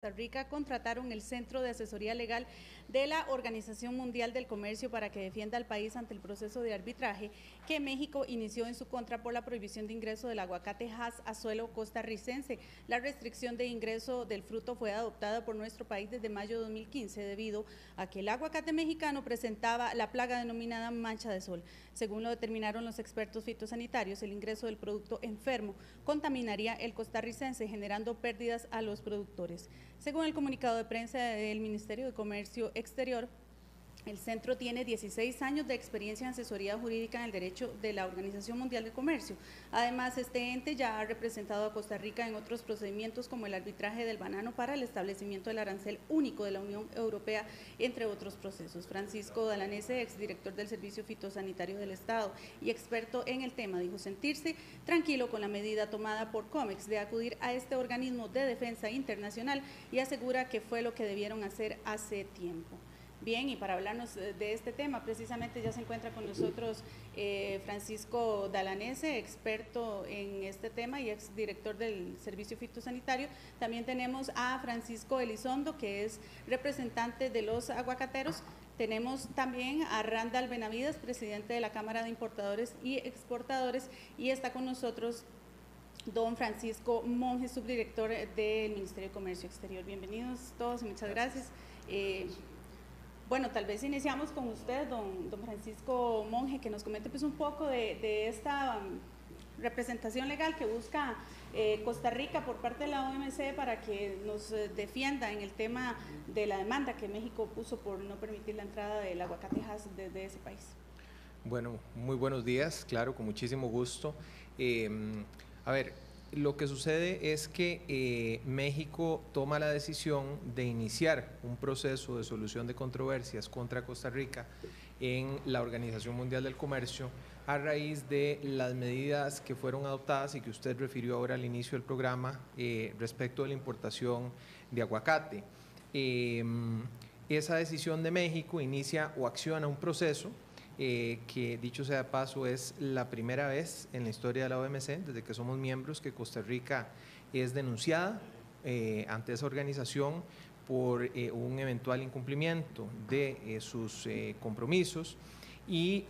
Costa Rica contrataron el Centro de Asesoría Legal de la Organización Mundial del Comercio para que defienda al país ante el proceso de arbitraje que México inició en su contra por la prohibición de ingreso del aguacate Hass a suelo costarricense. La restricción de ingreso del fruto fue adoptada por nuestro país desde mayo de 2015 debido a que el aguacate mexicano presentaba la plaga denominada mancha de sol. Según lo determinaron los expertos fitosanitarios, el ingreso del producto enfermo contaminaría el costarricense, generando pérdidas a los productores. Según el comunicado de prensa del Ministerio de Comercio Exterior, el centro tiene 16 años de experiencia en asesoría jurídica en el derecho de la Organización Mundial de Comercio. Además, este ente ya ha representado a Costa Rica en otros procedimientos como el arbitraje del banano para el establecimiento del arancel único de la Unión Europea, entre otros procesos. Francisco Dalanese, exdirector del Servicio Fitosanitario del Estado y experto en el tema, dijo sentirse tranquilo con la medida tomada por COMEX de acudir a este organismo de defensa internacional y asegura que fue lo que debieron hacer hace tiempo. Bien, y para hablarnos de este tema, precisamente ya se encuentra con nosotros Francisco Dalanese, experto en este tema y exdirector del Servicio Fitosanitario. También tenemos a Francisco Elizondo, que es representante de los aguacateros. Tenemos también a Randall Benavides, presidente de la Cámara de Importadores y Exportadores, y está con nosotros don Francisco Monge, subdirector del Ministerio de Comercio Exterior. Bienvenidos todos y muchas gracias. Bueno, tal vez iniciamos con usted, don Francisco Monge, que nos comente pues un poco de esta representación legal que busca Costa Rica por parte de la OMC para que nos defienda en el tema de la demanda que México puso por no permitir la entrada del aguacate Hass desde ese país. Bueno, muy buenos días, claro, con muchísimo gusto. A ver, lo que sucede es que México toma la decisión de iniciar un proceso de solución de controversias contra Costa Rica en la Organización Mundial del Comercio a raíz de las medidas que fueron adoptadas y que usted refirió ahora al inicio del programa respecto de la importación de aguacate. Esa decisión de México inicia o acciona un proceso que, dicho sea de paso, es la primera vez en la historia de la OMC, desde que somos miembros, que Costa Rica es denunciada ante esa organización por un eventual incumplimiento de sus compromisos y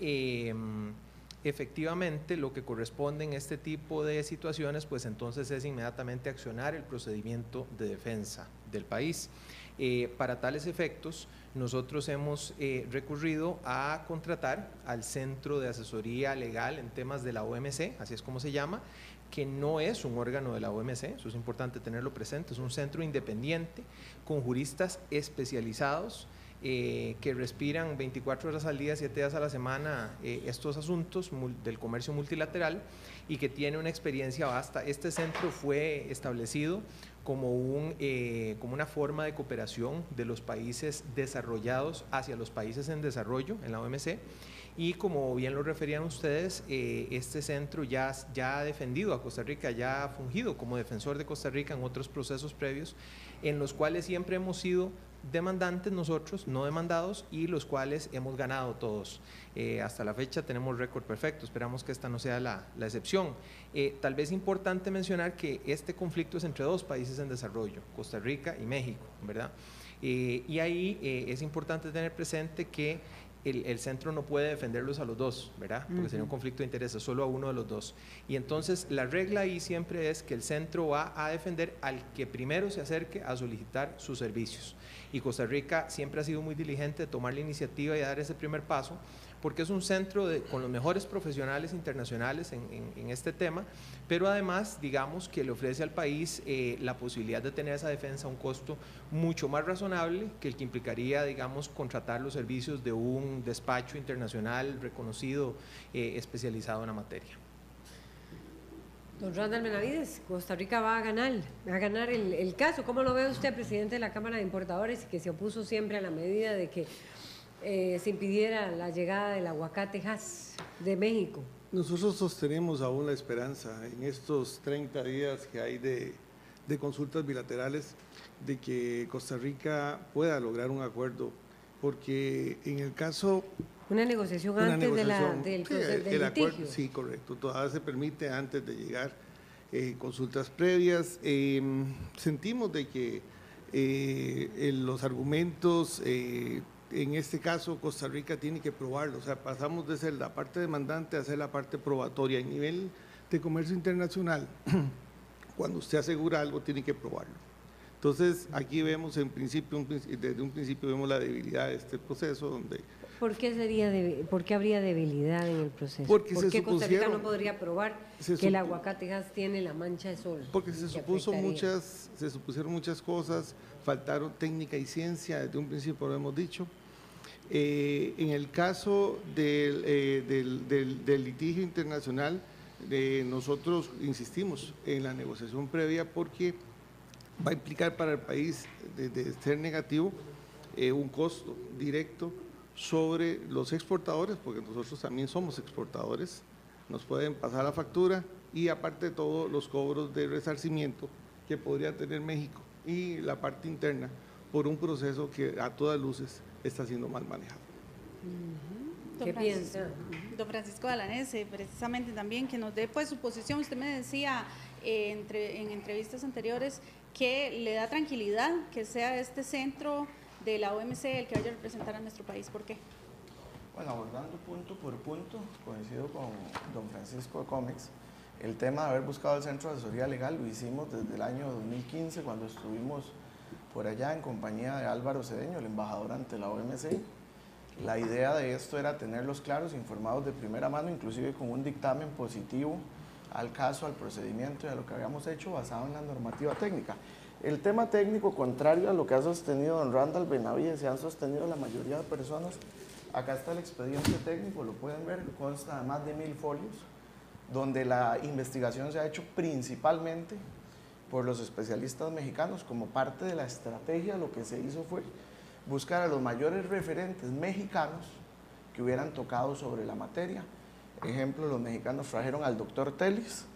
efectivamente lo que corresponde en este tipo de situaciones pues entonces es inmediatamente accionar el procedimiento de defensa del país. Para tales efectos nosotros hemos recurrido a contratar al Centro de Asesoría Legal en temas de la OMC, así es como se llama, que no es un órgano de la OMC, eso es importante tenerlo presente, es un centro independiente con juristas especializados que respiran 24 horas al día, 7 días a la semana estos asuntos del comercio multilateral y que tiene una experiencia vasta. Este centro fue establecido como una forma de cooperación de los países desarrollados hacia los países en desarrollo en la OMC y como bien lo referían ustedes, este centro ya ha defendido a Costa Rica, ya ha fungido como defensor de Costa Rica en otros procesos previos en los cuales siempre hemos sido demandantes nosotros, no demandados, y los cuales hemos ganado todos. Hasta la fecha tenemos récord perfecto, esperamos que esta no sea la excepción. Tal vez importante mencionar que este conflicto es entre dos países en desarrollo, Costa Rica y México, ¿verdad? Y ahí es importante tener presente que el centro no puede defenderlos a los dos, ¿verdad? Porque sería un conflicto de intereses, solo a uno de los dos. Y entonces la regla ahí siempre es que el centro va a defender al que primero se acerque a solicitar sus servicios. Y Costa Rica siempre ha sido muy diligente de tomar la iniciativa y dar ese primer paso, porque es un centro con los mejores profesionales internacionales en este tema, pero además, digamos, que le ofrece al país la posibilidad de tener esa defensa a un costo mucho más razonable que el que implicaría, digamos, contratar los servicios de un despacho internacional reconocido, especializado en la materia. Don Randall Benavides, Costa Rica va a ganar el caso. ¿Cómo lo ve usted, presidente de la Cámara de Importadores, que se opuso siempre a la medida de que se impidiera la llegada del aguacate Hass de México? Nosotros sostenemos aún la esperanza en estos 30 días que hay de consultas bilaterales de que Costa Rica pueda lograr un acuerdo, porque en el caso... Una negociación antes del litigio. Sí, correcto, todavía se permite antes de llegar consultas previas. Sentimos de que los argumentos, en este caso Costa Rica tiene que probarlo, o sea, pasamos de ser la parte demandante a ser la parte probatoria. En nivel de comercio internacional, cuando usted asegura algo, tiene que probarlo. Entonces, aquí vemos en principio, desde un principio vemos la debilidad de este proceso, donde... ¿Por qué habría debilidad en el proceso? Porque ¿Por qué Costa Rica no supusieron- podría probar que el aguacatejas tiene la mancha de sol? Porque se que supusieron afectaría? muchas cosas, faltaron técnica y ciencia, desde un principio lo hemos dicho. En el caso del litigio internacional, nosotros insistimos en la negociación previa porque va a implicar para el país, de ser negativo, un costo directo sobre los exportadores, porque nosotros también somos exportadores, nos pueden pasar la factura y aparte de todo los cobros de resarcimiento que podría tener México y la parte interna por un proceso que a todas luces está siendo mal manejado. ¿Qué piensa? Don Francisco Alanés, precisamente también que nos dé pues su posición. Usted me decía en entrevistas anteriores que le da tranquilidad que sea este centro de la OMC el que vaya a representar a nuestro país. ¿Por qué? Bueno, abordando punto por punto, coincido con don Francisco Comex, el tema de haber buscado el Centro de Asesoría Legal lo hicimos desde el año 2015 cuando estuvimos por allá en compañía de Álvaro Cedeño, el embajador ante la OMC. La idea de esto era tenerlos claros, informados de primera mano, inclusive con un dictamen positivo al caso, al procedimiento y a lo que habíamos hecho basado en la normativa técnica. El tema técnico, contrario a lo que ha sostenido don Randall Benavides, se han sostenido la mayoría de personas. Acá está el expediente técnico, lo pueden ver, consta de más de 1000 folios, donde la investigación se ha hecho principalmente por los especialistas mexicanos. Como parte de la estrategia, lo que se hizo fue buscar a los mayores referentes mexicanos que hubieran tocado sobre la materia. Ejemplo, los mexicanos trajeron al doctor Telis,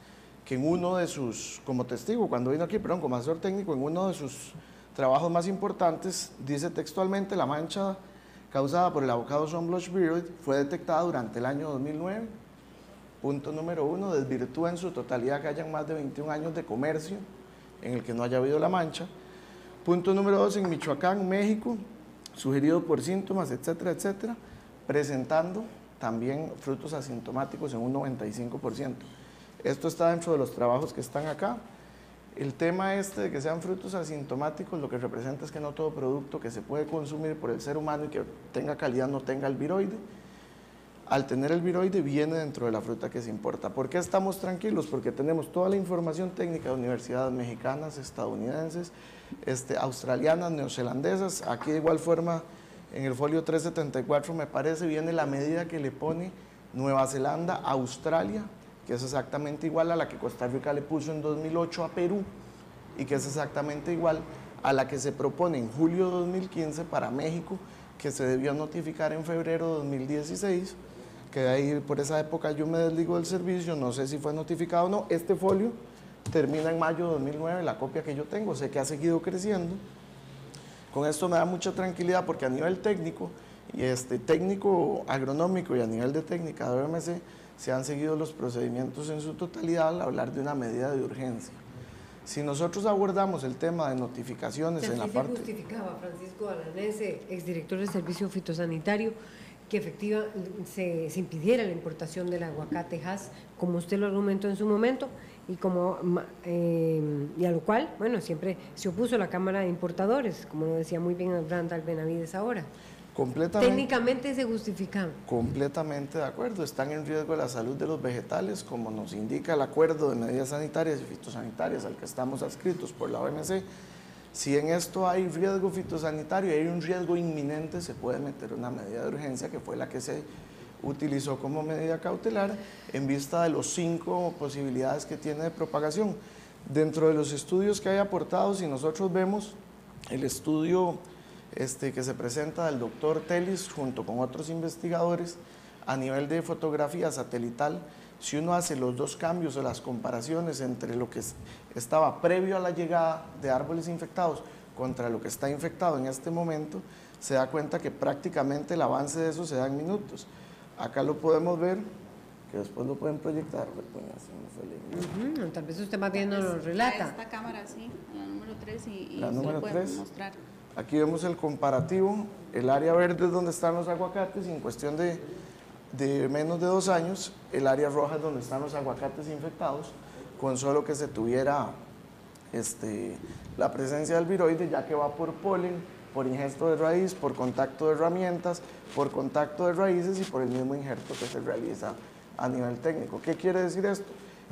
que en uno de sus, como testigo, cuando vino aquí, perdón, como asesor técnico, en uno de sus trabajos más importantes, dice textualmente: la mancha causada por el avocado Sun Blush Beard fue detectada durante el año 2009. Punto número 1, desvirtúa en su totalidad que hayan más de 21 años de comercio en el que no haya habido la mancha. Punto número 2, en Michoacán, México, sugerido por síntomas, etcétera, etcétera, presentando también frutos asintomáticos en un 95%. Esto está dentro de los trabajos que están acá. El tema este de que sean frutos asintomáticos, lo que representa es que no todo producto que se puede consumir por el ser humano y que tenga calidad no tenga el viroide. Al tener el viroide viene dentro de la fruta que se importa. ¿Por qué estamos tranquilos? Porque tenemos toda la información técnica de universidades mexicanas, estadounidenses, australianas, neozelandesas. Aquí de igual forma en el folio 374 me parece viene la medida que le pone Nueva Zelanda, Australia, que es exactamente igual a la que Costa Rica le puso en 2008 a Perú y que es exactamente igual a la que se propone en julio de 2015 para México, que se debió notificar en febrero de 2016, que de ahí por esa época yo me desligo del servicio, no sé si fue notificado o no. Este folio termina en mayo de 2009, la copia que yo tengo, sé que ha seguido creciendo. Con esto me da mucha tranquilidad porque a nivel técnico, y técnico agronómico y a nivel de técnica de OMC, se han seguido los procedimientos en su totalidad al hablar de una medida de urgencia. Si nosotros abordamos el tema de notificaciones en la parte... Se justificaba Francisco Alanés, exdirector del Servicio Fitosanitario, que efectivamente se impidiera la importación del aguacatejas, como usted lo argumentó en su momento, y a lo cual, bueno, siempre se opuso la Cámara de Importadores, como lo decía muy bien Randall Benavides ahora. Técnicamente se justifican. Completamente de acuerdo, están en riesgo la salud de los vegetales, como nos indica el acuerdo de medidas sanitarias y fitosanitarias al que estamos adscritos por la OMC. Si en esto hay riesgo fitosanitario y hay un riesgo inminente, se puede meter una medida de urgencia, que fue la que se utilizó como medida cautelar en vista de los 5 posibilidades que tiene de propagación. Dentro de los estudios que hay aportados, si nosotros vemos el estudio que se presenta del doctor Telis junto con otros investigadores a nivel de fotografía satelital, si uno hace los dos cambios o las comparaciones entre lo que estaba previo a la llegada de árboles infectados contra lo que está infectado en este momento, se da cuenta que prácticamente el avance de eso se da en minutos. Acá lo podemos ver, que después lo pueden proyectar. Tal vez usted más bien nos lo relata. A esta cámara, sí, a la número 3 y La se número lo podemos 3. mostrar. Aquí vemos el comparativo, el área verde es donde están los aguacates y en cuestión de menos de 2 años, el área roja es donde están los aguacates infectados, con solo que se tuviera la presencia del viroide, ya que va por polen, por ingesto de raíz, por contacto de herramientas, por contacto de raíces y por el mismo injerto que se realiza a nivel técnico. ¿Qué quiere decir esto?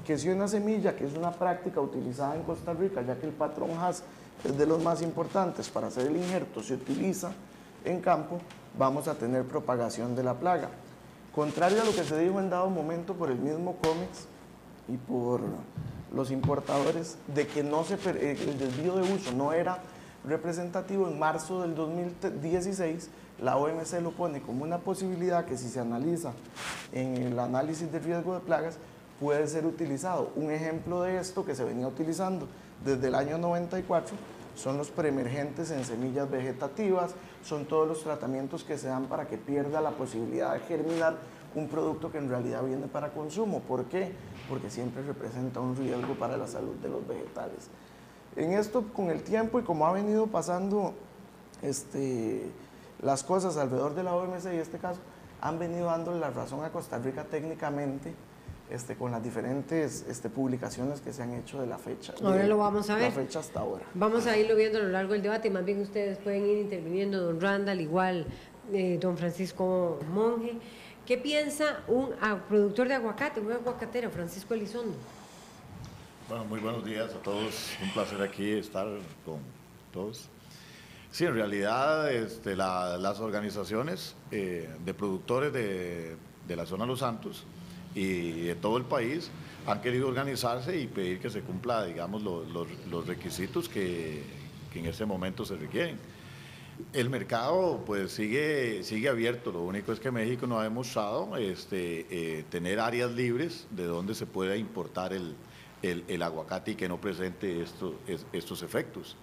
Que si una semilla, que es una práctica utilizada en Costa Rica, ya que el patrón Haas es de los más importantes para hacer el injerto, se utiliza en campo, vamos a tener propagación de la plaga. Contrario a lo que se dijo en dado momento por el mismo COMEX y por los importadores, de que el desvío de uso no era representativo, en marzo del 2016 la OMC lo pone como una posibilidad que si se analiza en el análisis de riesgo de plagas puede ser utilizado. Un ejemplo de esto que se venía utilizando desde el año 94 son los preemergentes en semillas vegetativas, son todos los tratamientos que se dan para que pierda la posibilidad de germinar un producto que en realidad viene para consumo. ¿Por qué? Porque siempre representa un riesgo para la salud de los vegetales. En esto, con el tiempo y como ha venido pasando las cosas alrededor de la OMC y este caso, han venido dándole la razón a Costa Rica técnicamente con las diferentes publicaciones que se han hecho de la fecha. Ahora lo vamos a ver. La fecha hasta ahora. Vamos a irlo viendo a lo largo del debate, más bien ustedes pueden ir interviniendo, don Randall, igual don Francisco Monge. ¿Qué piensa un productor de aguacate, un aguacatero, Francisco Elizondo? Bueno, muy buenos días a todos. Un placer aquí estar con todos. Sí, en realidad las organizaciones de productores de la zona Los Santos y de todo el país han querido organizarse y pedir que se cumpla, digamos, los requisitos que en este momento se requieren. El mercado pues sigue abierto, lo único es que México no ha demostrado tener áreas libres de donde se pueda importar el aguacate y que no presente estos efectos.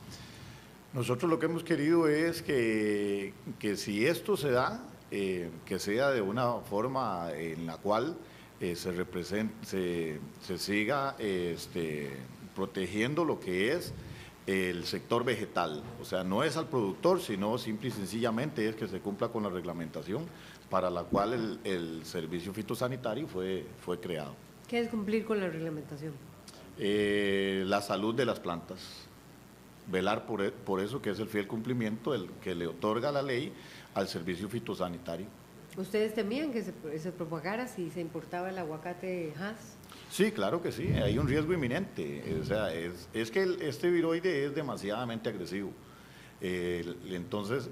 Nosotros lo que hemos querido es que si esto se da, que sea de una forma en la cual se siga protegiendo lo que es el sector vegetal. O sea, no es al productor, sino simple y sencillamente es que se cumpla con la reglamentación para la cual el servicio fitosanitario fue creado. ¿Qué es cumplir con la reglamentación? La salud de las plantas. Velar por eso, que es el fiel cumplimiento que le otorga la ley al servicio fitosanitario. ¿Ustedes temían que se propagara si se importaba el aguacate Haas? Sí, claro que sí, hay un riesgo inminente. O sea, es que este viroide es demasiadamente agresivo. Entonces,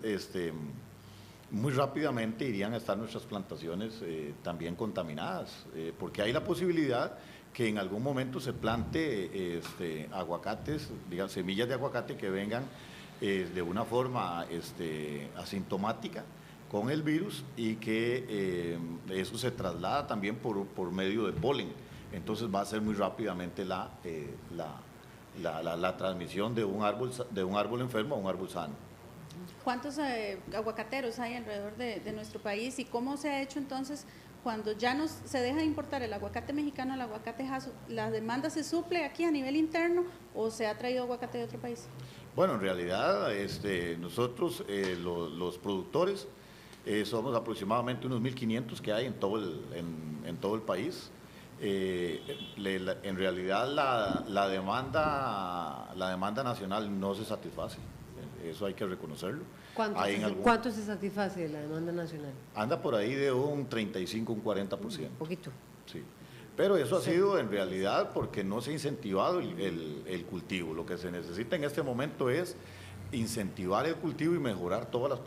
muy rápidamente irían a estar nuestras plantaciones también contaminadas, porque hay la posibilidad que en algún momento se plante aguacates, digamos, semillas de aguacate que vengan de una forma asintomática con el virus y que eso se traslada también por medio de polen. Entonces va a ser muy rápidamente la transmisión de un árbol enfermo a un árbol sano. ¿Cuántos aguacateros hay alrededor de nuestro país y cómo se ha hecho entonces cuando ya se deja de importar el aguacate mexicano al aguacate Hass? ¿La demanda se suple aquí a nivel interno o se ha traído aguacate de otro país? Bueno, en realidad nosotros los productores somos aproximadamente unos 1.500 que hay en todo el país. En realidad la demanda nacional no se satisface, eso hay que reconocerlo. ¿Cuánto se satisface de la demanda nacional? Anda por ahí de un 35, un 40%. Poquito. Sí. Pero eso ha sido en realidad porque no se ha incentivado el cultivo. Lo que se necesita en este momento es incentivar el cultivo y mejorar todas las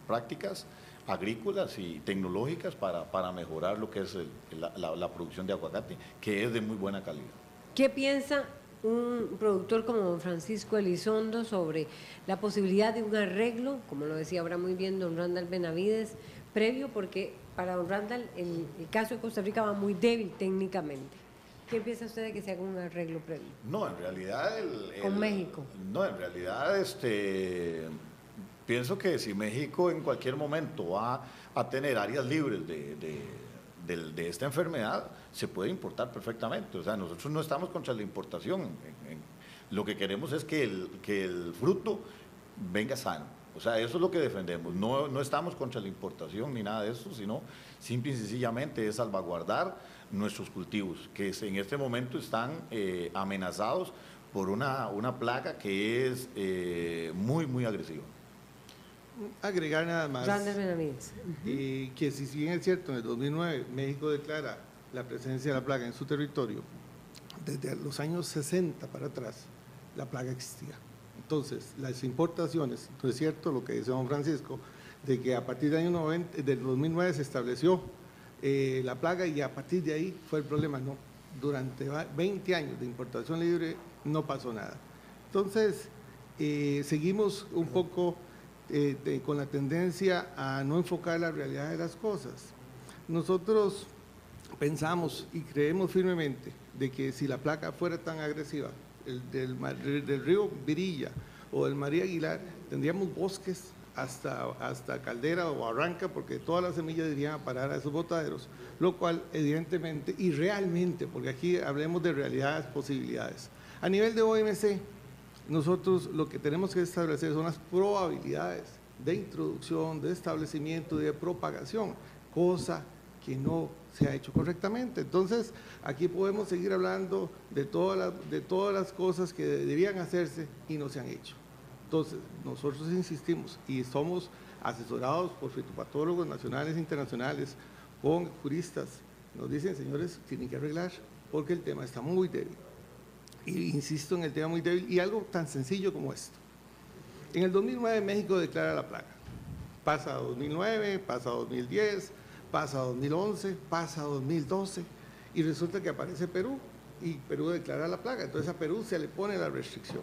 prácticas agrícolas y tecnológicas para mejorar lo que es la producción de aguacate, que es de muy buena calidad. ¿Qué piensa un productor como don Francisco Elizondo sobre la posibilidad de un arreglo, como lo decía ahora muy bien don Randall Benavides, previo? Porque para don Randall el caso de Costa Rica va muy débil técnicamente. ¿Qué piensa usted de que se haga un arreglo previo? No, en realidad... ¿Con México? No, en realidad pienso que si México en cualquier momento va a tener áreas libres de esta enfermedad se puede importar perfectamente. O sea, nosotros no estamos contra la importación. Lo que queremos es que el fruto venga sano. O sea, eso es lo que defendemos. No estamos contra la importación ni nada de eso, sino simple y sencillamente es salvaguardar nuestros cultivos, que en este momento están amenazados por una plaga que es muy, muy agresiva. Agregar nada más, Randall Benavides. que si bien es cierto, en el 2009 México declara la presencia de la plaga en su territorio, desde los años 60 para atrás, la plaga existía. Entonces, las importaciones, no es cierto lo que dice don Francisco, de que a partir del del 2009 se estableció la plaga y a partir de ahí fue el problema. No, durante 20 años de importación libre no pasó nada. Entonces, seguimos un poco con la tendencia a no enfocar la realidad de las cosas. Nosotros pensamos y creemos firmemente de que si la plaga fuera tan agresiva, del río Virilla o del María Aguilar, tendríamos bosques hasta Caldera o Barranca, porque todas las semillas irían a parar a esos botaderos, lo cual evidentemente y realmente, porque aquí hablemos de realidades, posibilidades. A nivel de OMC, nosotros lo que tenemos que establecer son las probabilidades de introducción, de establecimiento, de propagación, cosa que no se ha hecho correctamente. Entonces, aquí podemos seguir hablando de todas las cosas que debían hacerse y no se han hecho. Entonces, nosotros insistimos y somos asesorados por fitopatólogos nacionales e internacionales, con juristas. Nos dicen, señores, tienen que arreglar porque el tema está muy débil. Y insisto en el tema muy débil y algo tan sencillo como esto. En el 2009 México declara la plaga. Pasa a 2009, pasa a 2010, pasa a 2011, pasa a 2012 y resulta que aparece Perú y Perú declara la plaga. Entonces a Perú se le pone la restricción.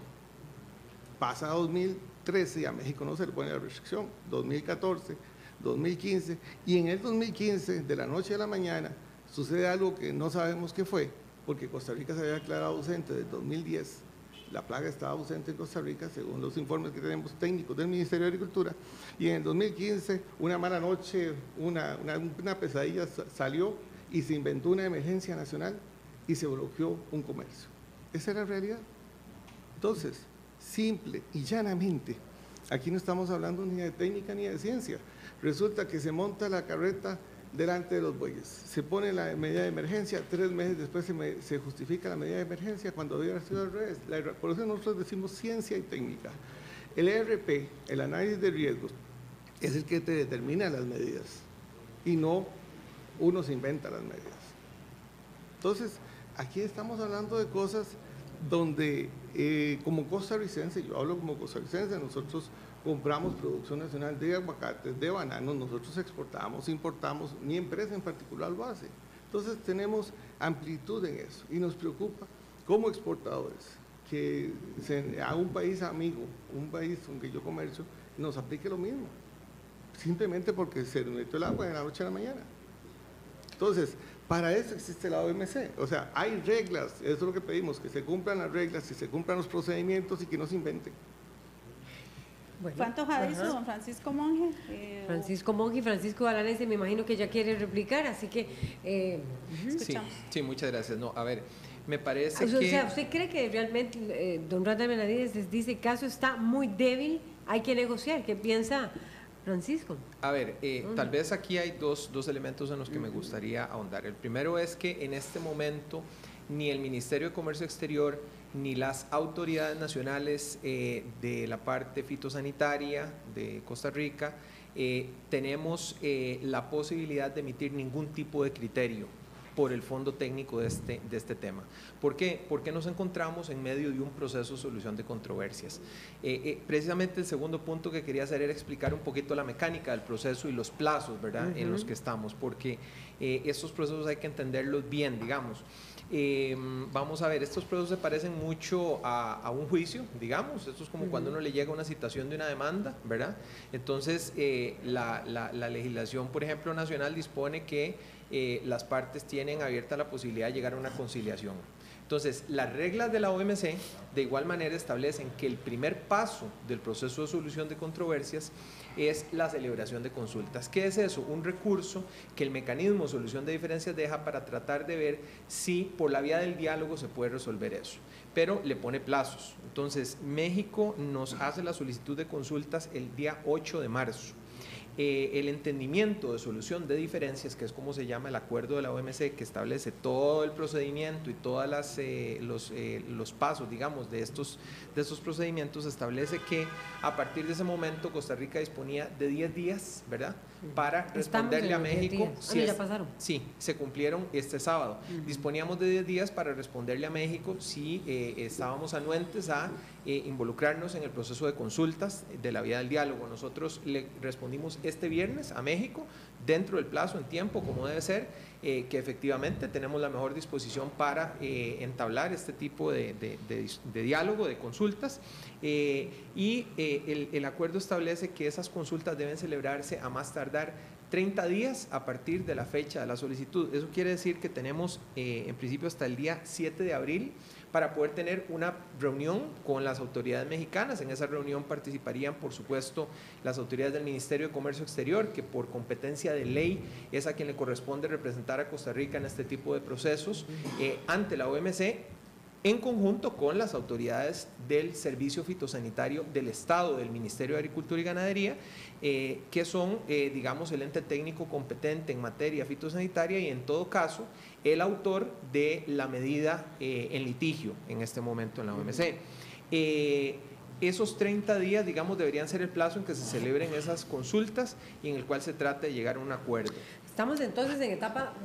Pasa a 2013 y a México no se le pone la restricción. 2014, 2015 y en el 2015 de la noche a la mañana sucede algo que no sabemos qué fue, porque Costa Rica se había declarado ausente desde 2010. La plaga estaba ausente en Costa Rica, según los informes que tenemos técnicos del Ministerio de Agricultura, y en el 2015, una mala noche, una pesadilla salió y se inventó una emergencia nacional y se bloqueó un comercio. Esa es la realidad. Entonces, simple y llanamente, aquí no estamos hablando ni de técnica ni de ciencia. Resulta que se monta la carreta delante de los bueyes, se pone la medida de emergencia, 3 meses después se justifica la medida de emergencia cuando había sido al revés. Por eso nosotros decimos ciencia y técnica. El ERP, el análisis de riesgos, es el que te determina las medidas y no uno se inventa las medidas. Entonces, aquí estamos hablando de cosas donde como costarricense, yo hablo como costarricense, nosotros compramos producción nacional de aguacates, de bananos, nosotros exportamos, importamos, mi empresa en particular lo hace. Entonces tenemos amplitud en eso y nos preocupa como exportadores que a un país amigo, un país con que yo comercio, nos aplique lo mismo, simplemente porque se metió el agua de la noche a la mañana. Entonces, para eso existe la OMC, o sea, hay reglas, eso es lo que pedimos, que se cumplan las reglas, que se cumplan los procedimientos y que no se inventen. Bueno, ¿fue antojadizo, don Francisco Monge? Francisco Monge y Francisco Alanese, me imagino que ya quieren replicar, así que... Sí, muchas gracias. No, a ver, me parece o sea, ¿usted cree que realmente, don Randall Benavides dice, el caso está muy débil, hay que negociar? ¿Qué piensa Francisco? A ver, tal vez aquí hay dos elementos en los que me gustaría ahondar. El primero es que en este momento ni el Ministerio de Comercio Exterior ni las autoridades nacionales de la parte fitosanitaria de Costa Rica tenemos la posibilidad de emitir ningún tipo de criterio por el fondo técnico de este tema. ¿Por qué? Porque nos encontramos en medio de un proceso de solución de controversias. Precisamente el segundo punto que quería hacer era explicar un poquito la mecánica del proceso y los plazos, ¿verdad?, en los que estamos, porque estos procesos hay que entenderlos bien, digamos. Vamos a ver, estos procesos se parecen mucho a un juicio, digamos. Esto es como cuando uno le llega una citación de una demanda, ¿verdad? Entonces, la legislación, por ejemplo, nacional dispone que las partes tienen abierta la posibilidad de llegar a una conciliación. Entonces, las reglas de la OMC de igual manera establecen que el primer paso del proceso de solución de controversias es la celebración de consultas. ¿Qué es eso? Un recurso que el mecanismo de solución de diferencias deja para tratar de ver si por la vía del diálogo se puede resolver eso, pero le pone plazos. Entonces, México nos hace la solicitud de consultas el día 8 de marzo. El entendimiento de solución de diferencias, que es como se llama el acuerdo de la OMC, que establece todo el procedimiento y todos los pasos, digamos, de estos procedimientos, establece que a partir de ese momento Costa Rica disponía de 10 días, ¿verdad?, para responderle a México. Ya pasaron. Sí, se cumplieron este sábado. Disponíamos de 10 días para responderle a México si estábamos anuentes a involucrarnos en el proceso de consultas de la vía del diálogo. Nosotros le respondimos este viernes a México, dentro del plazo, en tiempo, como debe ser, que efectivamente tenemos la mejor disposición para entablar este tipo de diálogo, de consultas, y el acuerdo establece que esas consultas deben celebrarse a más tardar 30 días a partir de la fecha de la solicitud. Eso quiere decir que tenemos en principio hasta el día 7 de abril para poder tener una reunión con las autoridades mexicanas. En esa reunión participarían, por supuesto, las autoridades del Ministerio de Comercio Exterior, que por competencia de ley es a quien le corresponde representar a Costa Rica en este tipo de procesos ante la OMC, en conjunto con las autoridades del Servicio Fitosanitario del Estado, del Ministerio de Agricultura y Ganadería, que son, digamos, el ente técnico competente en materia fitosanitaria y, en todo caso, el autor de la medida en litigio en este momento en la OMC. Esos 30 días, digamos, deberían ser el plazo en que se celebren esas consultas y en el cual se trate de llegar a un acuerdo. Estamos entonces en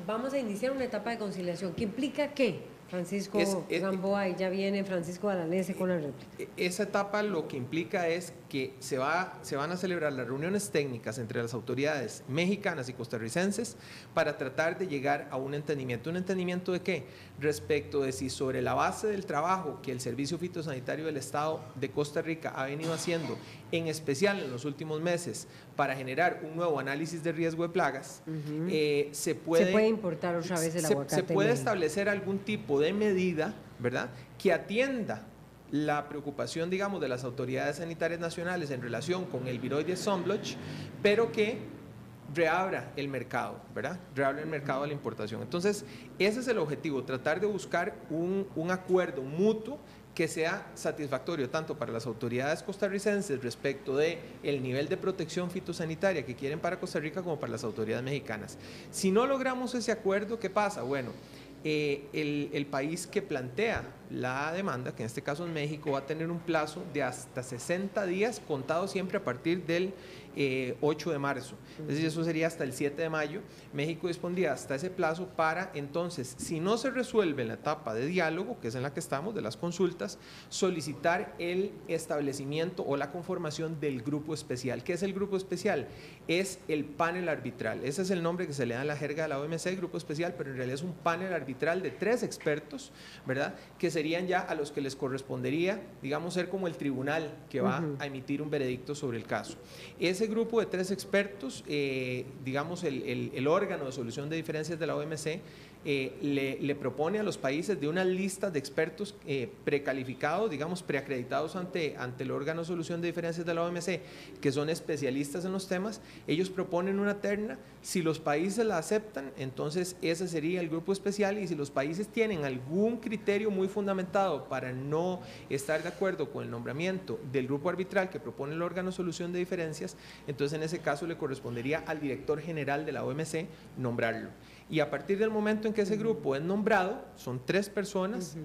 vamos a iniciar una etapa de conciliación. ¿Qué implica qué? Francisco Gamboa, y ya viene Francisco Alanese con la réplica. Esa etapa lo que implica es que se van a celebrar las reuniones técnicas entre las autoridades mexicanas y costarricenses para tratar de llegar a un entendimiento. ¿Un entendimiento de qué? Respecto de si sobre la base del trabajo que el Servicio Fitosanitario del Estado de Costa Rica ha venido haciendo, en especial en los últimos meses, para generar un nuevo análisis de riesgo de plagas, se puede importar otra vez el aguacate. Se puede establecer algún tipo de medida, ¿verdad?, que atienda la preocupación, digamos, de las autoridades sanitarias nacionales en relación con el viroide sunblotch, pero que reabra el mercado, ¿verdad? Reabra el mercado a la importación. Entonces, ese es el objetivo, tratar de buscar un acuerdo mutuo que sea satisfactorio tanto para las autoridades costarricenses respecto de el nivel de protección fitosanitaria que quieren para Costa Rica, como para las autoridades mexicanas. Si no logramos ese acuerdo, ¿qué pasa? Bueno, el país que plantea la demanda, que en este caso es México, va a tener un plazo de hasta 60 días, contado siempre a partir del 8 de marzo. Es decir, eso sería hasta el 7 de mayo. México dispondría hasta ese plazo para, entonces, si no se resuelve en la etapa de diálogo, que es en la que estamos, de las consultas, solicitar el establecimiento o la conformación del grupo especial. ¿Qué es el grupo especial? Es el panel arbitral. Ese es el nombre que se le da en la jerga de la OMC, grupo especial, pero en realidad es un panel arbitral de 3 expertos, ¿verdad?, que serían ya a los que les correspondería, digamos, ser como el tribunal que va a emitir un veredicto sobre el caso. Ese grupo de 3 expertos, digamos, el órgano de solución de diferencias de la OMC, le propone a los países de una lista de expertos precalificados, digamos, preacreditados ante el órgano de solución de diferencias de la OMC, que son especialistas en los temas. Ellos proponen una terna. Si los países la aceptan, entonces ese sería el grupo especial, y si los países tienen algún criterio muy fundamentado para no estar de acuerdo con el nombramiento del grupo arbitral que propone el órgano de solución de diferencias, entonces en ese caso le correspondería al director general de la OMC nombrarlo. Y a partir del momento en que ese grupo es nombrado, son 3 personas,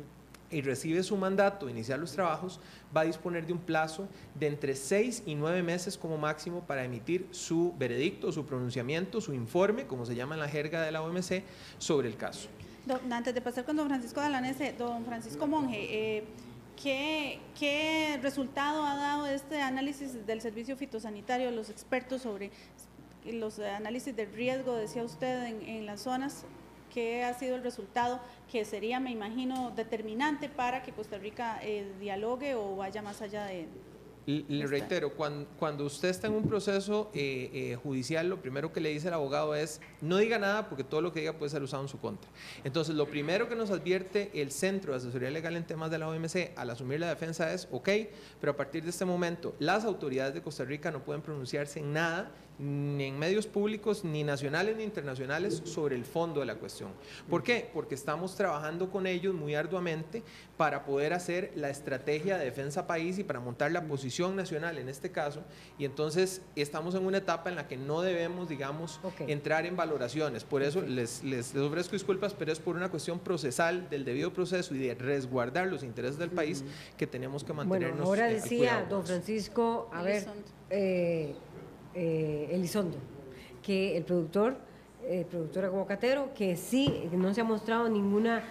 y recibe su mandato, iniciar los trabajos, va a disponer de un plazo de entre 6 y 9 meses como máximo para emitir su veredicto, su pronunciamiento, su informe, como se llama en la jerga de la OMC, sobre el caso. Antes de pasar con don Francisco Alanese, don Francisco Monge, ¿qué resultado ha dado este análisis del servicio fitosanitario, los expertos sobre los análisis de riesgo, decía usted, en las zonas? ¿Qué ha sido el resultado que sería, me imagino, determinante para que Costa Rica dialogue o vaya más allá Le reitero, cuando usted está en un proceso judicial, lo primero que le dice el abogado es no diga nada porque todo lo que diga puede ser usado en su contra. Entonces, lo primero que nos advierte el Centro de Asesoría Legal en temas de la OMC al asumir la defensa es, ok, pero a partir de este momento, las autoridades de Costa Rica no pueden pronunciarse en nada, ni en medios públicos, ni nacionales ni internacionales, sobre el fondo de la cuestión. ¿Por qué? Porque estamos trabajando con ellos muy arduamente para poder hacer la estrategia de defensa país y para montar la posición nacional en este caso, y entonces estamos en una etapa en la que no debemos, digamos, entrar en valoraciones. Por eso les ofrezco disculpas, pero es por una cuestión procesal del debido proceso y de resguardar los intereses del país que tenemos que mantenernos. Bueno, ahora decía don Francisco, a ver, Elizondo, que el productor aguacatero, que sí, no se ha mostrado ninguna,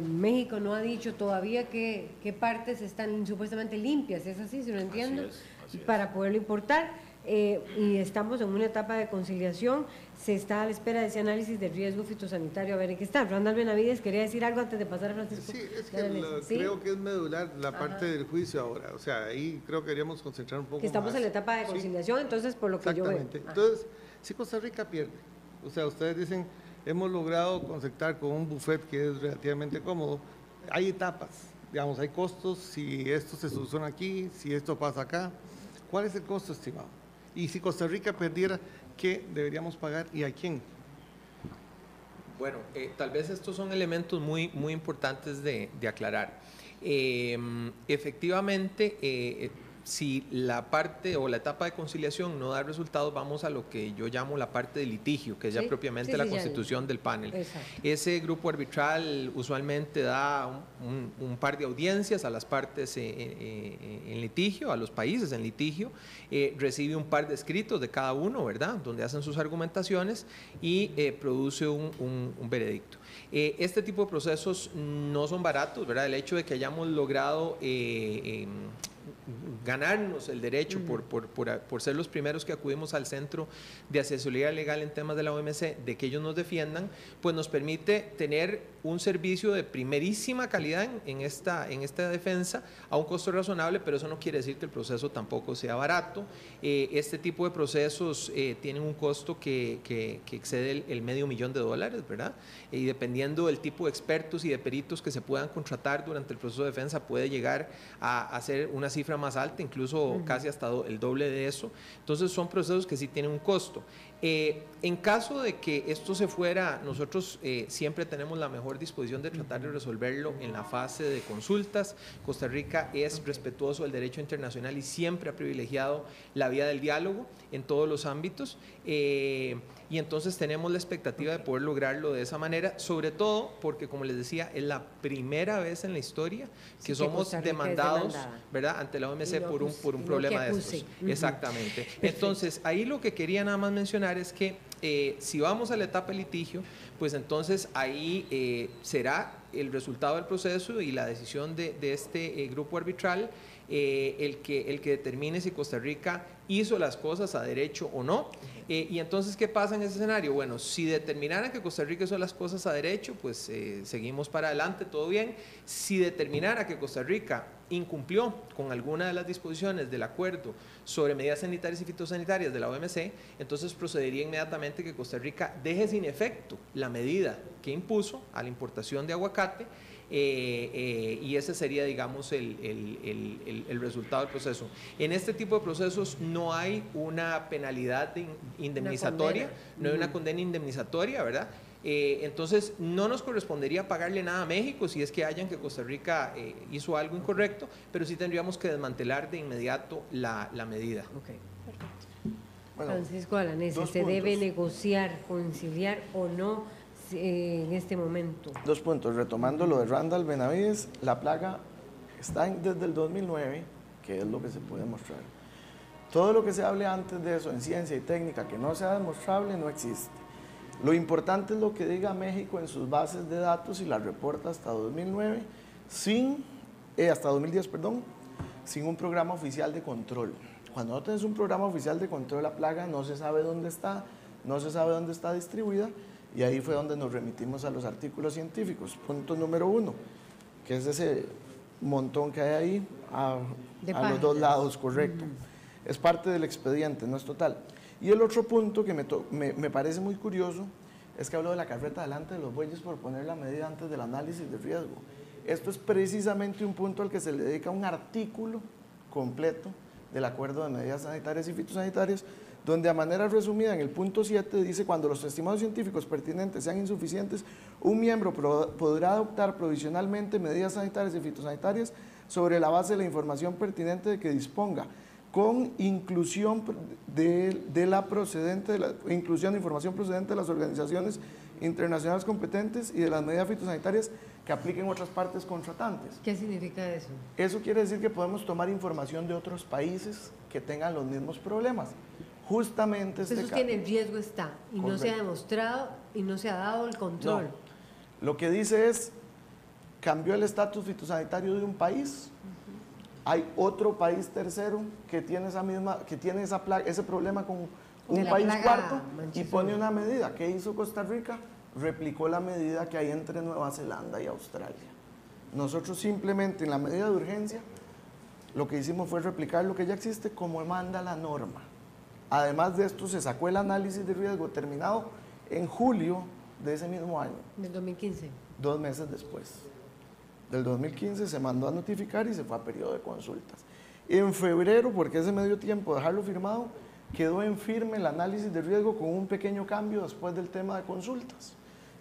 México no ha dicho todavía qué partes están supuestamente limpias, ¿es así, si lo entiendo? Así es. Para poderlo importar, y estamos en una etapa de conciliación, se está a la espera de ese análisis de riesgo fitosanitario, a ver en qué está. Randall Benavides, quería decir algo antes de pasar a Francisco. Sí, es que creo que es medular la parte del juicio ahora, o sea, ahí creo que deberíamos concentrar un poco más. Que estamos en la etapa de conciliación, entonces por lo que yo veo. Exactamente. Entonces, si Costa Rica pierde, o sea, ustedes dicen, hemos logrado conectar con un buffet que es relativamente cómodo, hay etapas, digamos, hay costos, si esto se soluciona aquí, si esto pasa acá, ¿cuál es el costo estimado? Y si Costa Rica perdiera, ¿qué deberíamos pagar y a quién? Bueno, tal vez estos son elementos muy importantes de aclarar. Efectivamente, si la parte o la etapa de conciliación no da resultados, vamos a lo que yo llamo la parte de litigio, que es ya propiamente la constitución del panel. Exacto. Ese grupo arbitral usualmente da un par de audiencias a las partes en litigio, a los países en litigio, recibe un par de escritos de cada uno, ¿verdad?, donde hacen sus argumentaciones y produce un veredicto. Este tipo de procesos no son baratos, ¿verdad? El hecho de que hayamos logrado ganarnos el derecho por ser los primeros que acudimos al Centro de Asesoría Legal en temas de la OMC, de que ellos nos defiendan, pues nos permite tener un servicio de primerísima calidad en esta defensa a un costo razonable, pero eso no quiere decir que el proceso tampoco sea barato. Este tipo de procesos tienen un costo que excede el $500,000, ¿verdad? Y dependiendo del tipo de expertos y de peritos que se puedan contratar durante el proceso de defensa, puede llegar a ser una cifra más alta, incluso casi hasta el doble de eso. Entonces son procesos que sí tienen un costo. En caso de que esto se fuera, nosotros siempre tenemos la mejor disposición de tratar de resolverlo en la fase de consultas. Costa Rica es respetuoso del derecho internacional y siempre ha privilegiado la vía del diálogo en todos los ámbitos, y entonces tenemos la expectativa de poder lograrlo de esa manera, sobre todo porque, como les decía, es la primera vez en la historia que somos demandados, ¿verdad?, ante la OMC por un problema de estos. Exactamente. Entonces, ahí lo que quería nada más mencionar es que si vamos a la etapa de litigio, pues entonces ahí será el resultado del proceso y la decisión de este grupo arbitral el que determine si Costa Rica hizo las cosas a derecho o no. Y entonces, ¿qué pasa en ese escenario? Bueno, si determinaran que Costa Rica hizo las cosas a derecho, pues seguimos para adelante, todo bien. Si determinara que Costa Rica incumplió con alguna de las disposiciones del acuerdo sobre medidas sanitarias y fitosanitarias de la OMC, entonces procedería inmediatamente que Costa Rica deje sin efecto la medida que impuso a la importación de aguacate, y ese sería, digamos, el resultado del proceso. En este tipo de procesos no hay una penalidad indemnizatoria, no hay una condena indemnizatoria, ¿verdad? Entonces no nos correspondería pagarle nada a México si es que hayan que Costa Rica hizo algo incorrecto, pero sí tendríamos que desmantelar de inmediato la medida. Okay. Bueno, Francisco Alanese, ¿se debe negociar, conciliar o no en este momento? 2 puntos. Retomando lo de Randall Benavides, la plaga está desde el 2009, que es lo que se puede demostrar. Todo lo que se hable antes de eso en ciencia y técnica que no sea demostrable no existe. Lo importante es lo que diga México en sus bases de datos y la reporta hasta 2009, hasta 2010, perdón, sin un programa oficial de control. Cuando no tienes un programa oficial de control de la plaga, no se sabe dónde está, no se sabe dónde está distribuida, y ahí fue donde nos remitimos a los artículos científicos. Punto número 1, que es ese montón que hay ahí, De a los dos páginas. lados, correcto. Es parte del expediente, no es total. Y el otro punto que me parece muy curioso es que habló de la carreta delante de los bueyes por poner la medida antes del análisis de riesgo. Esto es precisamente un punto al que se le dedica un artículo completo del Acuerdo de Medidas Sanitarias y Fitosanitarias, donde a manera resumida en el punto 7 dice: cuando los estimados científicos pertinentes sean insuficientes, un miembro podrá adoptar provisionalmente medidas sanitarias y fitosanitarias sobre la base de la información pertinente de que disponga, con inclusión inclusión de información procedente de las organizaciones internacionales competentes y de las medidas fitosanitarias que apliquen otras partes contratantes. ¿Qué significa eso? Eso quiere decir que podemos tomar información de otros países que tengan los mismos problemas. Justamente Eso es que en el riesgo está y no se ha demostrado y no se ha dado el control. No. Lo que dice es, cambió el estatus fitosanitario de un país, hay otro país tercero que tiene ese problema con un país cuarto y pone una medida. ¿Qué hizo Costa Rica? Replicó la medida que hay entre Nueva Zelanda y Australia. Nosotros simplemente en la medida de urgencia lo que hicimos fue replicar lo que ya existe como manda la norma. Además de esto, se sacó el análisis de riesgo terminado en julio de ese mismo año. Del 2015. 2 meses después. Del 2015 se mandó a notificar y se fue a periodo de consultas. En febrero, porque ese medio tiempo de dejarlo firmado, quedó en firme el análisis de riesgo con un pequeño cambio después del tema de consultas,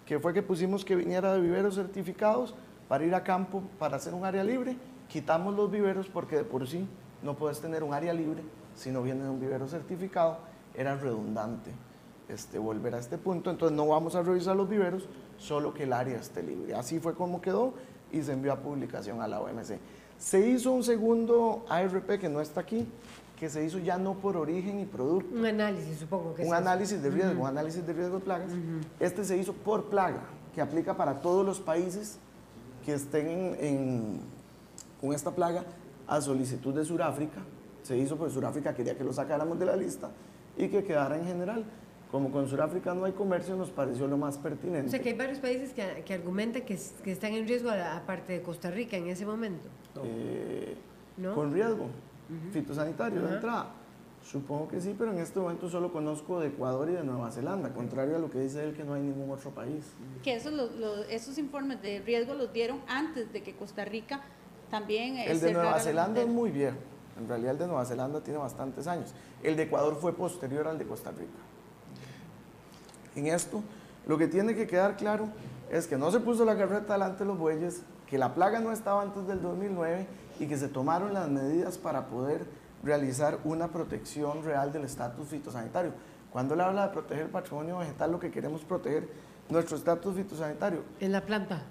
que fue que pusimos que viniera de viveros certificados para ir a campo para hacer un área libre. Quitamos los viveros porque de por sí no puedes tener un área libre si no viene de un vivero certificado. Era redundante volver a este punto, entonces no vamos a revisar los viveros, solo que el área esté libre. Así fue como quedó y se envió a publicación a la OMC. Se hizo un segundo ARP que no está aquí, que se hizo ya no por origen y producto. Un análisis, supongo que es un análisis de riesgo, un análisis de riesgo de plagas. Este se hizo por plaga, que aplica para todos los países que estén con esta plaga a solicitud de Sudáfrica. Se hizo porque Sudáfrica quería que lo sacáramos de la lista y que quedara en general. Como con Sudáfrica no hay comercio, nos pareció lo más pertinente. O sea, que hay varios países que argumentan que están en riesgo, aparte de Costa Rica, en ese momento. ¿No? Con riesgo fitosanitario de entrada. Supongo que sí, pero en este momento solo conozco de Ecuador y de Nueva Zelanda, contrario a lo que dice él, que no hay ningún otro país. Que esos informes de riesgo los dieron antes de que Costa Rica también... El de Nueva Zelanda es muy viejo. En realidad el de Nueva Zelanda tiene bastantes años. El de Ecuador fue posterior al de Costa Rica. En esto, lo que tiene que quedar claro es que no se puso la carreta delante de los bueyes, que la plaga no estaba antes del 2009 y que se tomaron las medidas para poder realizar una protección real del estatus fitosanitario. Cuando él habla de proteger el patrimonio vegetal, lo que queremos proteger, nuestro estatus fitosanitario. ¿En la planta?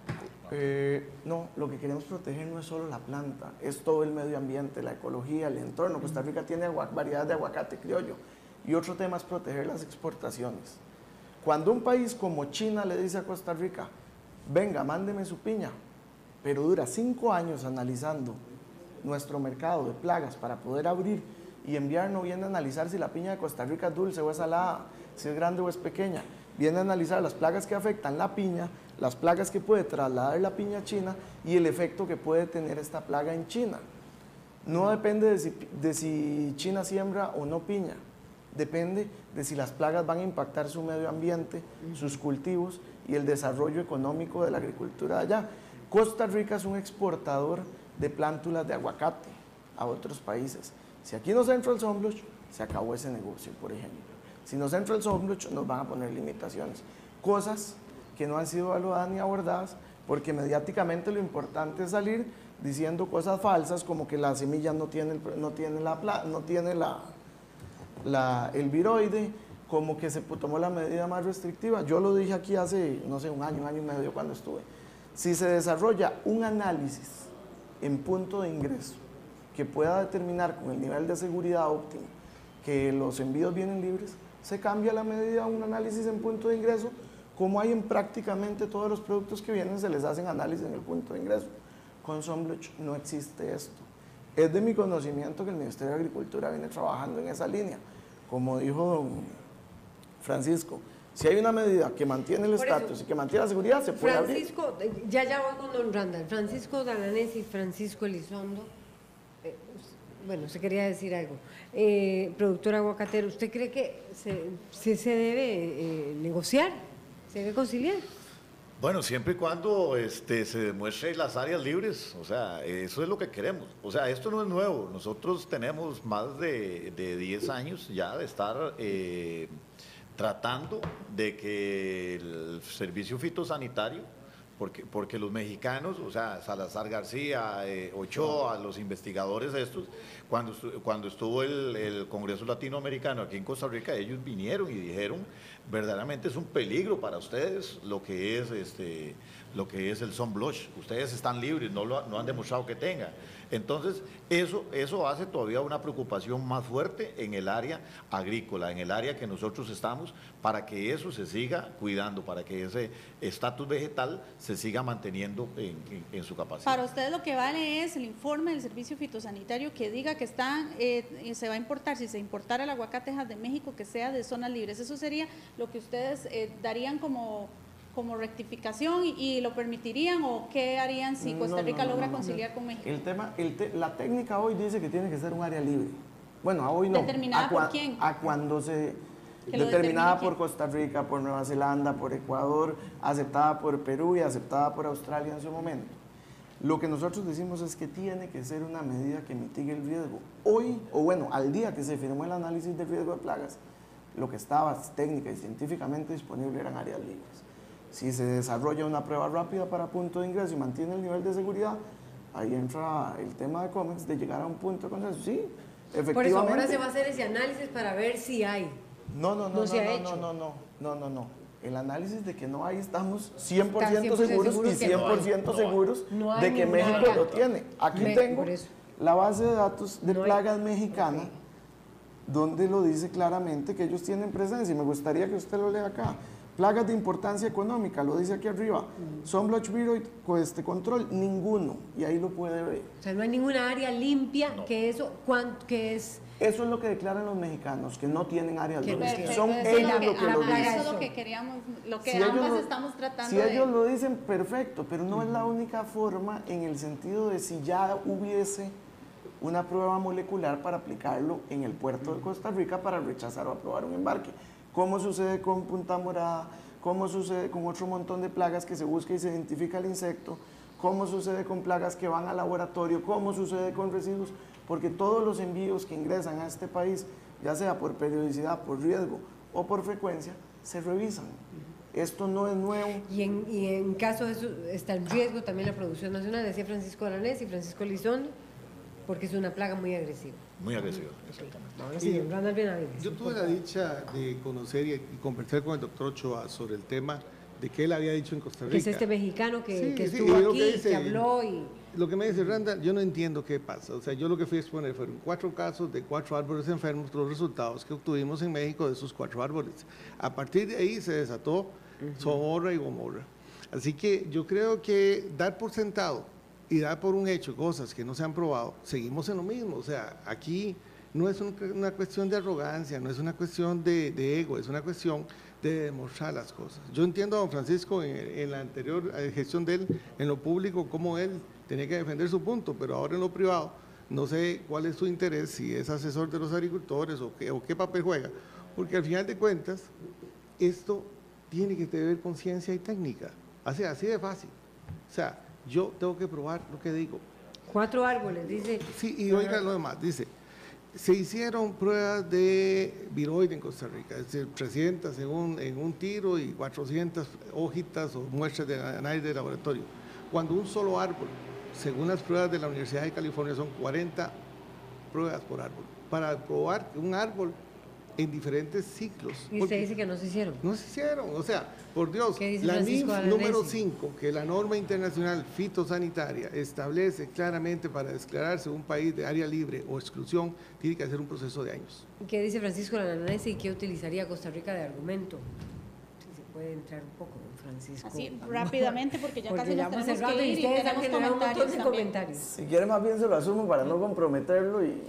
No, lo que queremos proteger no es solo la planta, es todo el medio ambiente, la ecología, el entorno. Costa Rica tiene variedad de aguacate criollo. Y otro tema es proteger las exportaciones. Cuando un país como China le dice a Costa Rica, venga, mándeme su piña, pero dura 5 años analizando nuestro mercado de plagas para poder abrir y enviar, no viene a analizar si la piña de Costa Rica es dulce o es salada, si es grande o es pequeña, viene a analizar las plagas que afectan la piña, las plagas que puede trasladar la piña a China y el efecto que puede tener esta plaga en China. No depende de si China siembra o no piña, depende de si las plagas van a impactar su medio ambiente, sus cultivos y el desarrollo económico de la agricultura de allá. Costa Rica es un exportador de plántulas de aguacate a otros países. Si aquí no se entra el sunblush, se acabó ese negocio, por ejemplo. Si no se entra el sunblush, nos van a poner limitaciones. Cosas que no han sido evaluadas ni abordadas, porque mediáticamente lo importante es salir diciendo cosas falsas, como que la semilla no tiene el viroide, como que se tomó la medida más restrictiva. Yo lo dije aquí hace, no sé, un año y medio cuando estuve. Si se desarrolla un análisis en punto de ingreso que pueda determinar con el nivel de seguridad óptimo que los envíos vienen libres, se cambia la medida a un análisis en punto de ingreso, como hay en prácticamente todos los productos que vienen, se les hacen análisis en el punto de ingreso. Con sunblush no existe esto. Es de mi conocimiento que el Ministerio de Agricultura viene trabajando en esa línea. Como dijo don Francisco, si hay una medida que mantiene el estatus y que mantiene la seguridad, se puede abrir. Francisco, ya voy con don Randall. Francisco Dalanés y Francisco Elizondo Bueno, usted quería decir algo. Productor aguacatero, ¿usted cree que se debe negociar? ¿Se debe conciliar? Bueno, siempre y cuando se demuestre las áreas libres, o sea, eso es lo que queremos. O sea, esto no es nuevo. Nosotros tenemos más de 10 años ya de estar tratando de que el servicio fitosanitario, porque los mexicanos, o sea, Salazar García, Ochoa, los investigadores estos, cuando estuvo el Congreso Latinoamericano aquí en Costa Rica, ellos vinieron y dijeron, verdaderamente es un peligro para ustedes lo que es el sunblush. Ustedes están libres, no han demostrado que tengan. Entonces, eso hace todavía una preocupación más fuerte en el área agrícola, en el área que nosotros estamos, para que eso se siga cuidando, para que ese estatus vegetal se siga manteniendo en su capacidad. Para ustedes lo que vale es el informe del Servicio Fitosanitario que diga que se va a importar, si se importara el aguacatejas de México, que sea de zonas libres. Eso sería lo que ustedes darían como rectificación y lo permitirían, o qué harían si Costa Rica logra conciliar con México. La técnica hoy dice que tiene que ser un área libre. Bueno, hoy no. ¿Determinada por quién? A cuando determinada por Costa Rica, por Nueva Zelanda, por Ecuador, aceptada por Perú y aceptada por Australia en su momento. Lo que nosotros decimos es que tiene que ser una medida que mitigue el riesgo. Hoy, o bueno, al día que se firmó el análisis del riesgo de plagas, lo que estaba técnica y científicamente disponible eran áreas libres. Si se desarrolla una prueba rápida para punto de ingreso y mantiene el nivel de seguridad, ahí entra el tema de COMEX de llegar a un punto de consenso. Sí, efectivamente. Por eso ahora se va a hacer ese análisis para ver si hay. No. El análisis de que no hay, estamos 100% seguros y 100% seguros de que México lo tiene. Aquí tengo la base de datos de plagas mexicana, donde lo dice claramente que ellos tienen presencia, y me gustaría que usted lo lea acá. Plagas de importancia económica, lo dice aquí arriba. Sunblush viroid, control, ninguno, y ahí lo puede ver. O sea, no hay ninguna área limpia que eso, que es... Eso es lo que declaran los mexicanos, que no tienen áreas libres. Son Eso ellos lo que lo dicen. Eso es lo que queríamos, lo que Si ambas estamos tratando de... Si ellos lo dicen, perfecto, pero no es la única forma en el sentido de si ya hubiese una prueba molecular para aplicarlo en el puerto de Costa Rica para rechazar o aprobar un embarque. ¿Cómo sucede con punta morada? ¿Cómo sucede con otro montón de plagas que se busca y se identifica el insecto? ¿Cómo sucede con plagas que van al laboratorio? ¿Cómo sucede con residuos? Porque todos los envíos que ingresan a este país, ya sea por periodicidad, por riesgo o por frecuencia, se revisan. Esto no es nuevo. Y en caso de eso está el riesgo también la producción nacional, decía Francisco Aranés y Francisco Elizondo, porque es una plaga muy agresiva. Muy agresiva, exactamente. Ahora sí, Randall Benavides. Yo tuve la dicha de conocer y conversar con el doctor Ochoa sobre el tema de que él había dicho en Costa Rica. Que es este mexicano que sí, estuvo aquí, que habló y... Lo que me dice Randall, yo no entiendo qué pasa. O sea, yo lo que fui a exponer fueron 4 casos de 4 árboles enfermos, los resultados que obtuvimos en México de esos 4 árboles. A partir de ahí se desató Sonora y Gomorra. Así que yo creo que dar por sentado y dar por un hecho cosas que no se han probado, seguimos en lo mismo. O sea, aquí no es una cuestión de arrogancia, no es una cuestión de ego, es una cuestión de demostrar las cosas. Yo entiendo a don Francisco en la anterior gestión de él, en lo público, cómo él tenía que defender su punto, pero ahora en lo privado no sé cuál es su interés, si es asesor de los agricultores o qué papel juega, porque al final de cuentas esto tiene que tener conciencia y técnica, así de fácil. O sea, yo tengo que probar lo que digo. 4 árboles, dice. Sí, y oiga lo demás, dice, se hicieron pruebas de viroide en Costa Rica, es decir, 300 en un tiro y 400 hojitas o muestras de análisis de laboratorio. Cuando un solo árbol, según las pruebas de la Universidad de California, son 40 pruebas por árbol, para probar un árbol en diferentes ciclos. Y usted dice que no se hicieron. No se hicieron, o sea, por Dios, la NIF número 5, que la norma internacional fitosanitaria establece claramente para declararse un país de área libre o exclusión, tiene que hacer un proceso de años. ¿Qué dice Francisco Aranés y qué utilizaría Costa Rica de argumento? Si se puede entrar un poco, don Francisco. Así, rápidamente, porque ya casi nos tenemos cerrado que ir y tenemos comentarios. Si quiere, más bien se lo asumo para no comprometerlo y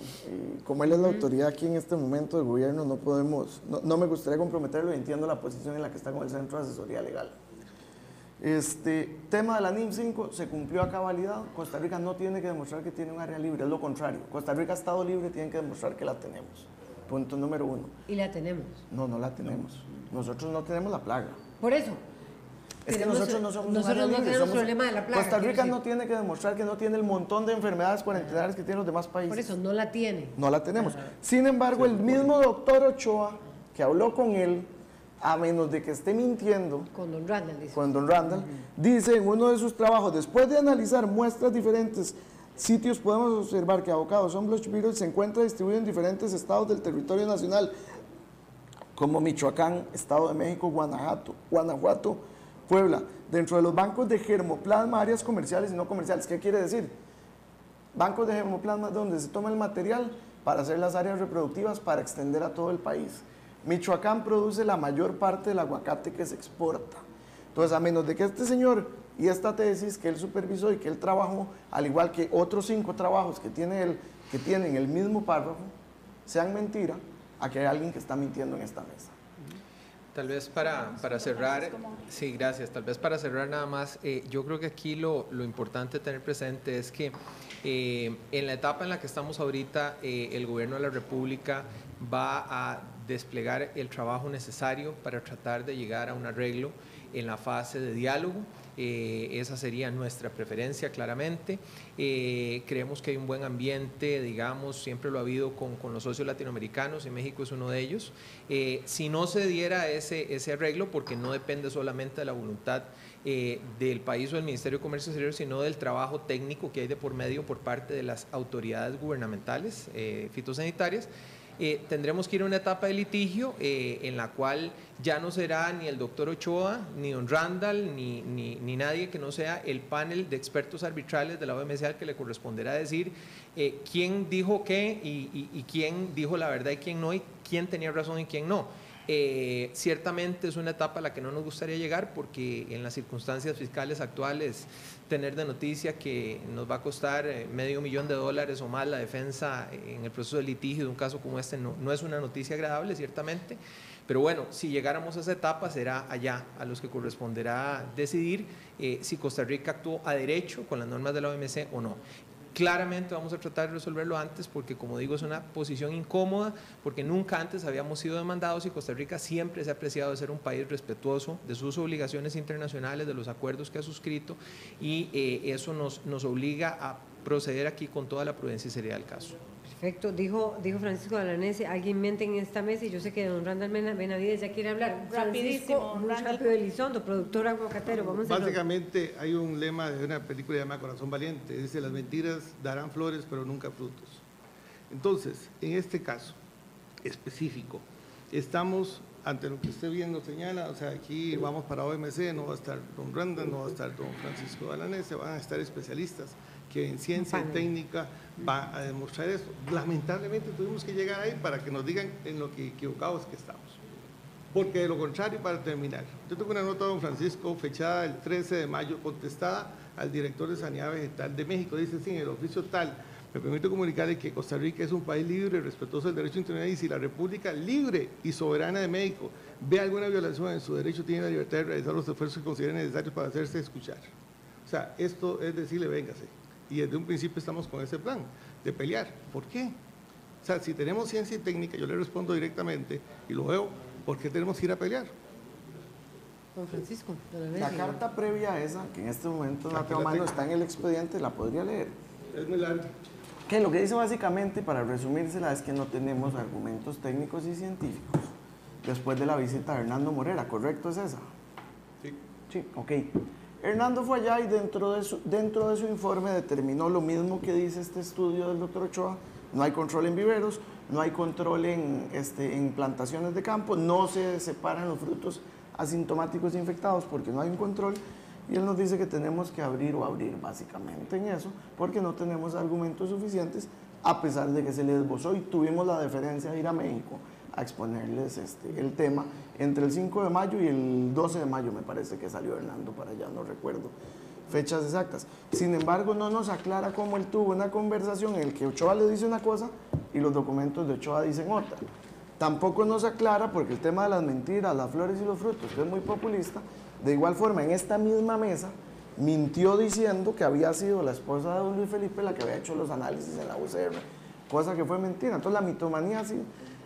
como él es la autoridad aquí en este momento del gobierno, no me gustaría comprometerlo y entiendo la posición en la que está con el Centro de Asesoría Legal. Tema de la NIM 5 se cumplió a cabalidad. Costa Rica no tiene que demostrar que tiene un área libre, es lo contrario. Costa Rica, Estado libre, tiene que demostrar que la tenemos. Punto número 1. ¿Y la tenemos? No, no la tenemos. Nosotros no tenemos la plaga. Por eso. Es que nosotros no somos un área no libre, tenemos problema de la plaga. Costa Rica no tiene que demostrar que no tiene el montón de enfermedades cuarentenarias que tienen los demás países. Por eso, no la tiene. No la tenemos. Sin embargo, el mismo doctor Ochoa, que habló con él, a menos de que esté mintiendo, Con don Randall, dice. con don Randall, dice en uno de sus trabajos, después de analizar muestras diferentes sitios, podemos observar que Avocado Sunblush virus se encuentra distribuido en diferentes estados del territorio nacional, como Michoacán, Estado de México, Guanajuato, Puebla, dentro de los bancos de germoplasma, áreas comerciales y no comerciales. ¿Qué quiere decir? Bancos de germoplasma donde se toma el material para hacer las áreas reproductivas para extender a todo el país. Michoacán produce la mayor parte del aguacate que se exporta. Entonces, a menos de que este señor y esta tesis que él supervisó y que él trabajó, al igual que otros 5 trabajos que tiene él, que tienen el mismo párrafo, sean mentira, aquí hay alguien que está mintiendo en esta mesa. Tal vez para cerrar, sí, gracias. Tal vez para cerrar nada más, yo creo que aquí lo importante tener presente es que en la etapa en la que estamos ahorita, el gobierno de la República va a desplegar el trabajo necesario para tratar de llegar a un arreglo en la fase de diálogo. Esa sería nuestra preferencia, claramente. Creemos que hay un buen ambiente, digamos, siempre lo ha habido con los socios latinoamericanos, y México es uno de ellos. Si no se diera ese arreglo, porque no depende solamente de la voluntad del país o del Ministerio de Comercio Exterior, sino del trabajo técnico que hay de por medio por parte de las autoridades gubernamentales fitosanitarias, tendremos que ir a una etapa de litigio en la cual ya no será ni el doctor Ochoa, ni don Randall, ni nadie que no sea el panel de expertos arbitrales de la OMC al que le corresponderá decir quién dijo qué y quién dijo la verdad y quién no, y quién tenía razón y quién no. Ciertamente es una etapa a la que no nos gustaría llegar, porque en las circunstancias fiscales actuales tener de noticia que nos va a costar $500,000 o más la defensa en el proceso de litigio de un caso como este no es una noticia agradable, ciertamente. Pero bueno, si llegáramos a esa etapa, será allá a los que corresponderá decidir si Costa Rica actuó a derecho con las normas de la OMC o no. Claramente vamos a tratar de resolverlo antes, porque, como digo, es una posición incómoda, porque nunca antes habíamos sido demandados y Costa Rica siempre se ha apreciado de ser un país respetuoso de sus obligaciones internacionales, de los acuerdos que ha suscrito, y eso nos obliga a proceder aquí con toda la prudencia y seriedad del caso. Perfecto, dijo Francisco Alanese, alguien mente en esta mesa, y yo sé que don Randall Benavides ya quiere hablar. Rapidísimo, muy rápido, Elizondo, productor aguacatero. Vamos a Básicamente hay un lema de una película llamada Corazón Valiente, dice: las mentiras darán flores pero nunca frutos. Entonces, en este caso específico, estamos ante lo que usted bien nos señala, o sea, aquí vamos para OMC, no va a estar don Randall, no va a estar don Francisco Alanese, van a estar especialistas que en ciencia y técnica va a demostrar eso. Lamentablemente tuvimos que llegar ahí para que nos digan en lo que equivocados que estamos. Porque de lo contrario, para terminar, yo tengo una nota de don Francisco fechada el 13 de mayo, contestada al director de Sanidad Vegetal de México. Dice: sí, en el oficio tal, me permito comunicarle que Costa Rica es un país libre, respetuoso del derecho internacional, y si la República libre y soberana de México ve alguna violación en su derecho, tiene la libertad de realizar los esfuerzos que considere necesarios para hacerse escuchar. O sea, esto es decirle: véngase. Y desde un principio estamos con ese plan de pelear. ¿Por qué? O sea, si tenemos ciencia y técnica, yo le respondo directamente y lo veo, ¿por qué tenemos que ir a pelear? Don Francisco. La carta previa a esa, que en este momento no tengo mano, está en el expediente, la podría leer. Es muy largo. Que lo que dice básicamente, para resumírsela, es que no tenemos argumentos técnicos y científicos después de la visita de Hernando Morera, ¿correcto es esa? Sí. Sí, ok. Hernando fue allá y dentro de su informe determinó lo mismo que dice este estudio del doctor Ochoa: no hay control en viveros, no hay control en plantaciones de campo, no se separan los frutos asintomáticos e infectados porque no hay un control, y él nos dice que tenemos que abrir básicamente en eso, porque no tenemos argumentos suficientes, a pesar de que se le esbozó y tuvimos la deferencia de ir a México a exponerles el tema entre el 5 de mayo y el 12 de mayo, me parece que salió Hernando para allá, no recuerdo fechas exactas. Sin embargo, no nos aclara cómo él tuvo una conversación en la que Ochoa le dice una cosa y los documentos de Ochoa dicen otra. Tampoco nos aclara, porque el tema de las mentiras, las flores y los frutos, que es muy populista, De igual forma, en esta misma mesa, mintió diciendo que había sido la esposa de don Luis Felipe la que había hecho los análisis en la UCR, cosa que fue mentira. Entonces la mitomanía sí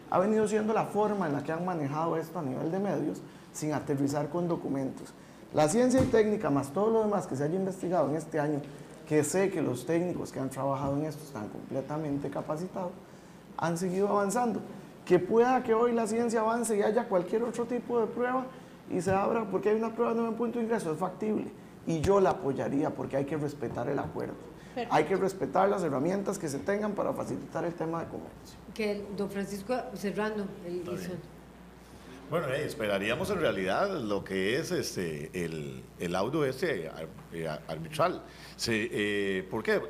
ha venido siendo la forma en la que han manejado esto a nivel de medios, sin aterrizar con documentos. La ciencia y técnica, más todo lo demás que se haya investigado en este año, que sé que los técnicos que han trabajado en esto están completamente capacitados, han seguido avanzando. Que pueda que hoy la ciencia avance y haya cualquier otro tipo de prueba y se abra, porque hay una prueba de 9 puntos de ingreso, es factible. Y yo la apoyaría porque hay que respetar el acuerdo. Perfecto. Hay que respetar las herramientas que se tengan para facilitar el tema de comercio. Que don Francisco, cerrando el guión. Bueno, esperaríamos en realidad lo que es el laudo arbitral. ¿Por qué?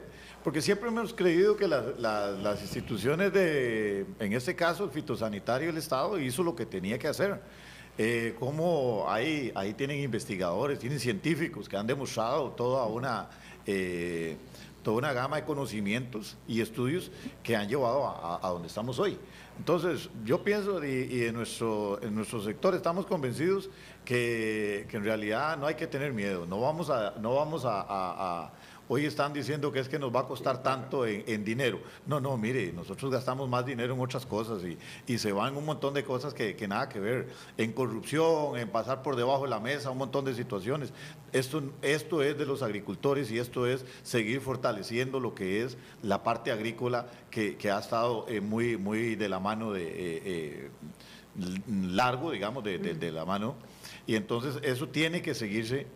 Porque siempre hemos creído que las instituciones en este caso el fitosanitario del Estado hizo lo que tenía que hacer. Como ahí tienen investigadores, tienen científicos que han demostrado toda una gama de conocimientos y estudios que han llevado a donde estamos hoy. Entonces, yo pienso, y en nuestro sector estamos convencidos que en realidad no hay que tener miedo, no vamos a hoy están diciendo que es que nos va a costar tanto en dinero. No, mire, nosotros gastamos más dinero en otras cosas y se van un montón de cosas que nada que ver. En corrupción, en pasar por debajo de la mesa, un montón de situaciones. Esto es de los agricultores y esto es seguir fortaleciendo lo que es la parte agrícola que ha estado muy de la mano largo, digamos, de la mano. Y entonces eso tiene que seguirse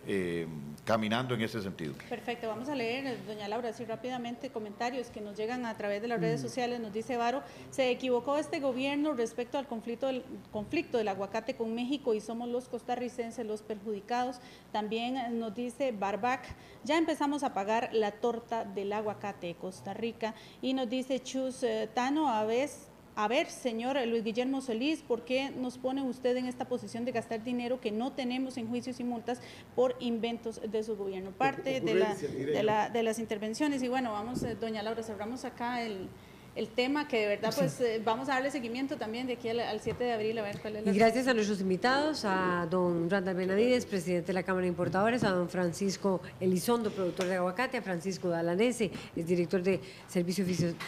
caminando en ese sentido. Perfecto, vamos a leer, doña Laura, así rápidamente comentarios que nos llegan a través de las redes sociales. Nos dice Varo, se equivocó este gobierno respecto al conflicto del aguacate con México y somos los costarricenses los perjudicados. También nos dice Barbac, ya empezamos a pagar la torta del aguacate de Costa Rica. Y nos dice Chus Tano, a ver, señor Luis Guillermo Solís, ¿por qué nos pone usted en esta posición de gastar dinero que no tenemos en juicios y multas por inventos de su gobierno? Parte de las intervenciones. Y bueno, vamos, doña Laura, cerramos acá el tema que de verdad pues vamos a darle seguimiento también de aquí al 7 de abril a ver cuál es la... Y gracias a nuestros invitados, a don Randall Benavides, presidente de la Cámara de Importadores, a don Francisco Elizondo, productor de aguacate, a Francisco Dalanese, es director de Servicio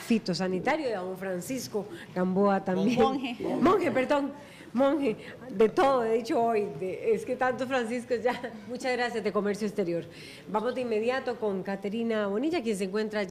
Fitosanitario, y a don Francisco Gamboa también. Monje, de todo he dicho hoy, es que tantos Franciscos ya. Muchas gracias, de Comercio Exterior. Vamos de inmediato con Caterina Bonilla, quien se encuentra